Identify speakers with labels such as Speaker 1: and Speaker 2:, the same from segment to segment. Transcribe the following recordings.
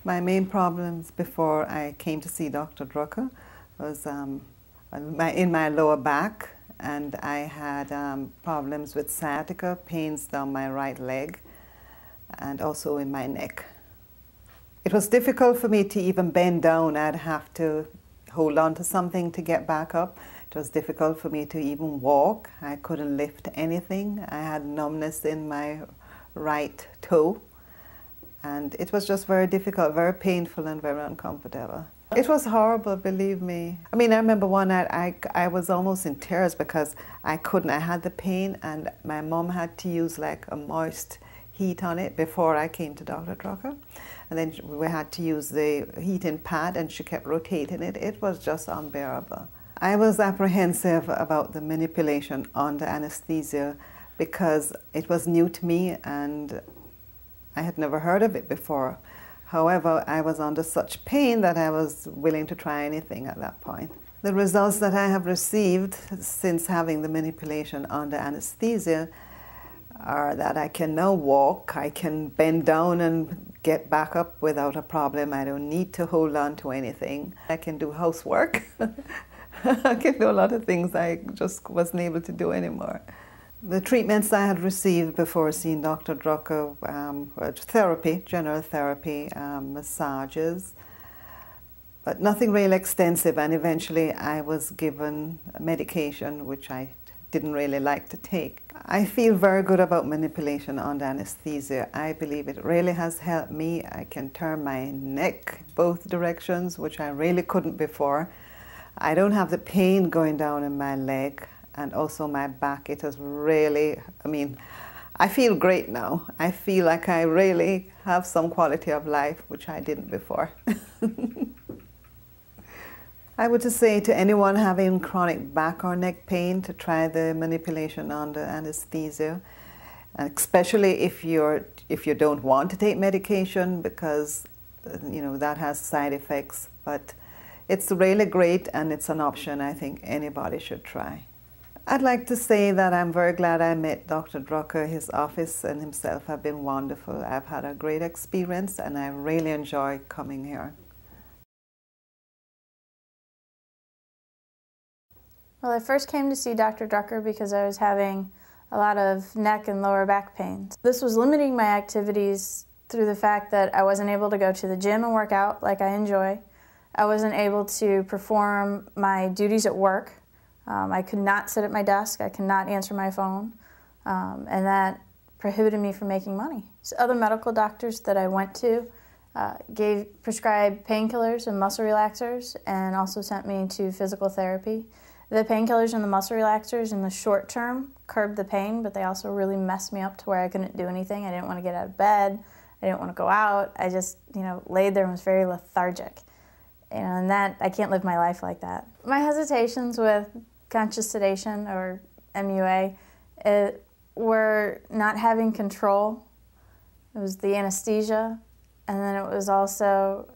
Speaker 1: My main problems before I came to see Dr. Drucker was in my lower back, and I had problems with sciatica, pains down my right leg, and also in my neck. It was difficult for me to even bend down. I'd have to hold on to something to get back up. It was difficult for me to even walk. I couldn't lift anything. I had numbness in my right toe. And it was just very difficult, very painful and very uncomfortable. It was horrible, believe me. I mean, I remember one night I was almost in tears because I had the pain, and my mom had to use like a moist heat on it before I came to Dr. Drucker. And then we had to use the heating pad, and she kept rotating it. It was just unbearable. I was apprehensive about the manipulation under anesthesia because it was new to me and I had never heard of it before. However, I was under such pain that I was willing to try anything at that point. The results that I have received since having the manipulation under anesthesia are that I can now walk, I can bend down and get back up without a problem. I don't need to hold on to anything. I can do housework. I can do a lot of things I just wasn't able to do anymore. The treatments I had received before seeing Dr. Drucker were therapy, general therapy, massages, but nothing really extensive, and eventually I was given medication which I didn't really like to take. I feel very good about manipulation under anesthesia. I believe it really has helped me. I can turn my neck both directions, which I really couldn't before. I don't have the pain going down in my leg. And also my back. It has really, I mean, I feel great now. I feel like I really have some quality of life, which I didn't before. I would just say to anyone having chronic back or neck pain to try the manipulation under anesthesia, especially if you don't want to take medication, because you know that has side effects. But it's really great, and it's an option I think anybody should try. I'd like to say that I'm very glad I met Dr. Drucker. His office and himself have been wonderful. I've had a great experience and I really enjoy coming here.
Speaker 2: Well, I first came to see Dr. Drucker because I was having a lot of neck and lower back pains. This was limiting my activities through the fact that I wasn't able to go to the gym and work out like I enjoy. I wasn't able to perform my duties at work. I could not sit at my desk, I could not answer my phone, and that prohibited me from making money. So other medical doctors that I went to prescribed painkillers and muscle relaxers, and also sent me to physical therapy. The painkillers and the muscle relaxers in the short term curbed the pain, but they also really messed me up to where I couldn't do anything. I didn't want to get out of bed, I didn't want to go out, I just laid there and was very lethargic. And that, I can't live my life like that. My hesitations with conscious sedation, or MUA, were not having control. It was the anesthesia, and then it was also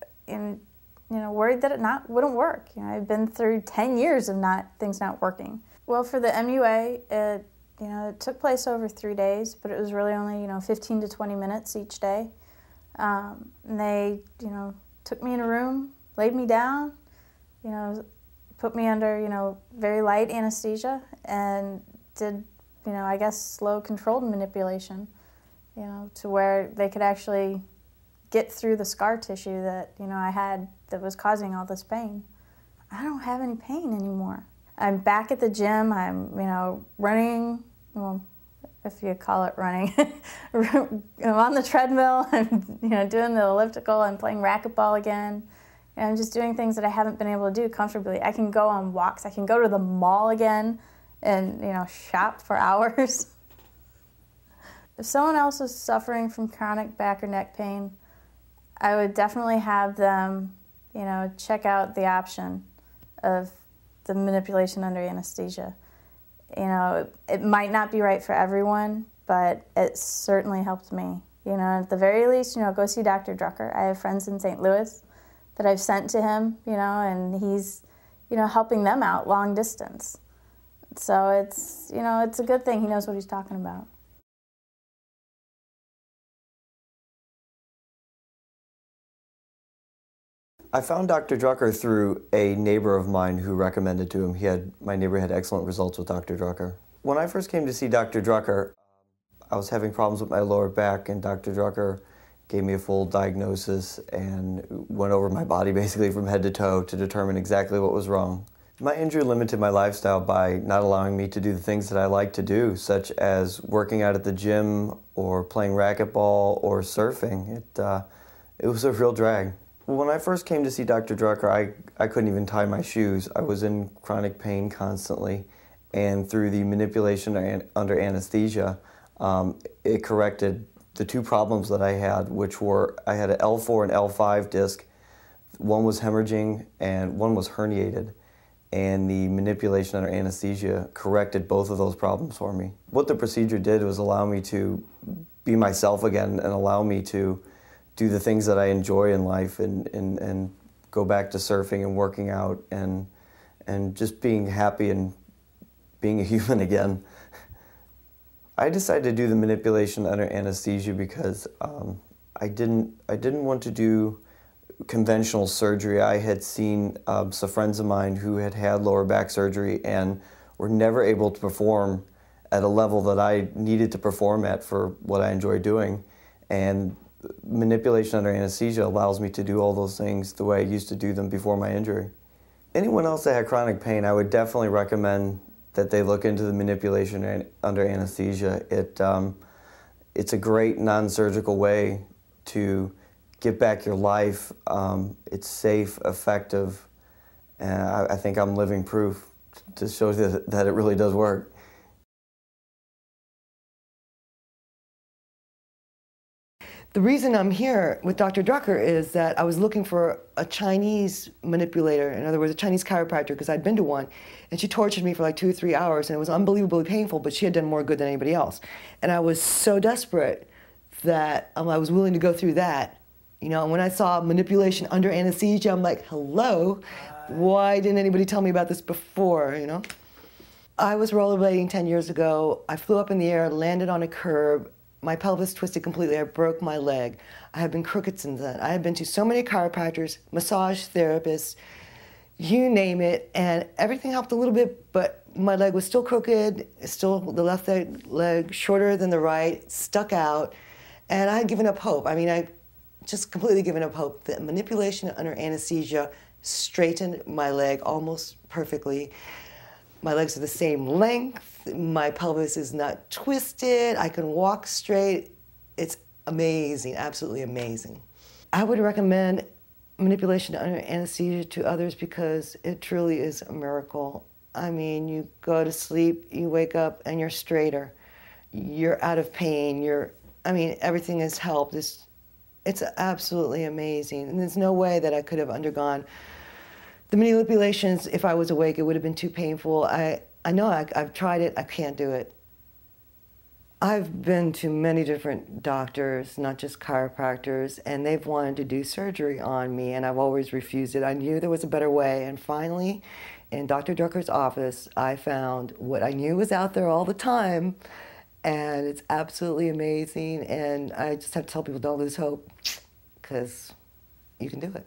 Speaker 2: worried that it wouldn't work. I've been through 10 years of things not working. Well, for the MUA, it took place over 3 days, but it was really only 15 to 20 minutes each day. And they took me in a room, laid me down, put me under, very light anesthesia, and did, I guess, slow controlled manipulation, to where they could actually get through the scar tissue that, I had that was causing all this pain. I don't have any pain anymore. I'm back at the gym. I'm, running, well, if you call it running. I'm on the treadmill. I'm, doing the elliptical. I'm playing racquetball again. I'm just doing things that I haven't been able to do comfortably. I can go on walks. I can go to the mall again and, shop for hours. If someone else is suffering from chronic back or neck pain, I would definitely have them, check out the option of the manipulation under anesthesia. It might not be right for everyone, but it certainly helped me. At the very least, go see Dr. Drucker. I have friends in St. Louis that I've sent to him, and he's, helping them out long distance. So it's a good thing. He knows what he's talking about.
Speaker 3: I found Dr. Drucker through a neighbor of mine who recommended to him. My neighbor had excellent results with Dr. Drucker. When I first came to see Dr. Drucker, I was having problems with my lower back, and Dr. Drucker gave me a full diagnosis and went over my body basically from head to toe to determine exactly what was wrong. My injury limited my lifestyle by not allowing me to do the things that I like to do, such as working out at the gym or playing racquetball or surfing. It was a real drag. When I first came to see Dr. Drucker, I couldn't even tie my shoes. I was in chronic pain constantly, and through the manipulation under anesthesia, it corrected the two problems that I had, which were I had an L4 and L5 disc. One was hemorrhaging and one was herniated, and the manipulation under anesthesia corrected both of those problems for me. What the procedure did was allow me to be myself again and allow me to do the things that I enjoy in life and go back to surfing and working out and just being happy and being a human again. I decided to do the manipulation under anesthesia because I didn't want to do conventional surgery. I had seen some friends of mine who had had lower back surgery and were never able to perform at a level that I needed to perform at for what I enjoy doing. And manipulation under anesthesia allows me to do all those things the way I used to do them before my injury. Anyone else that had chronic pain, I would definitely recommend that they look into the manipulation under anesthesia. It's a great non-surgical way to get back your life. It's safe, effective, and I think I'm living proof to show that it really does work.
Speaker 4: The reason I'm here with Dr. Drucker is that I was looking for a Chinese manipulator, in other words, a Chinese chiropractor, because I'd been to one, and she tortured me for like 2 or 3 hours, and it was unbelievably painful, but she had done more good than anybody else. And I was so desperate that I was willing to go through that. You know, and when I saw manipulation under anesthesia, I'm like, hello, why didn't anybody tell me about this before, you know? I was rollerblading 10 years ago. I flew up in the air, landed on a curb. My pelvis twisted completely. I broke my leg. I have been crooked since then. I have been to so many chiropractors, massage therapists, you name it, and everything helped a little bit, but my leg was still crooked, still the left leg shorter than the right, stuck out, and I had given up hope. I mean, I just completely given up hope. The manipulation under anesthesia straightened my leg almost perfectly. My legs are the same length. My pelvis is not twisted. I can walk straight. It's amazing, absolutely amazing. I would recommend manipulation under anesthesia to others because it truly is a miracle. I mean, you go to sleep, you wake up, and you're straighter. You're out of pain. I mean, everything has helped. It's absolutely amazing. And there's no way that I could have undergone the manipulations. If I was awake, it would have been too painful. I know I've tried it. I can't do it. I've been to many different doctors, not just chiropractors, and they've wanted to do surgery on me, and I've always refused it. I knew there was a better way, and finally, in Dr. Drucker's office, I found what I knew was out there all the time, and it's absolutely amazing, and I just have to tell people, don't lose hope, because you can do it.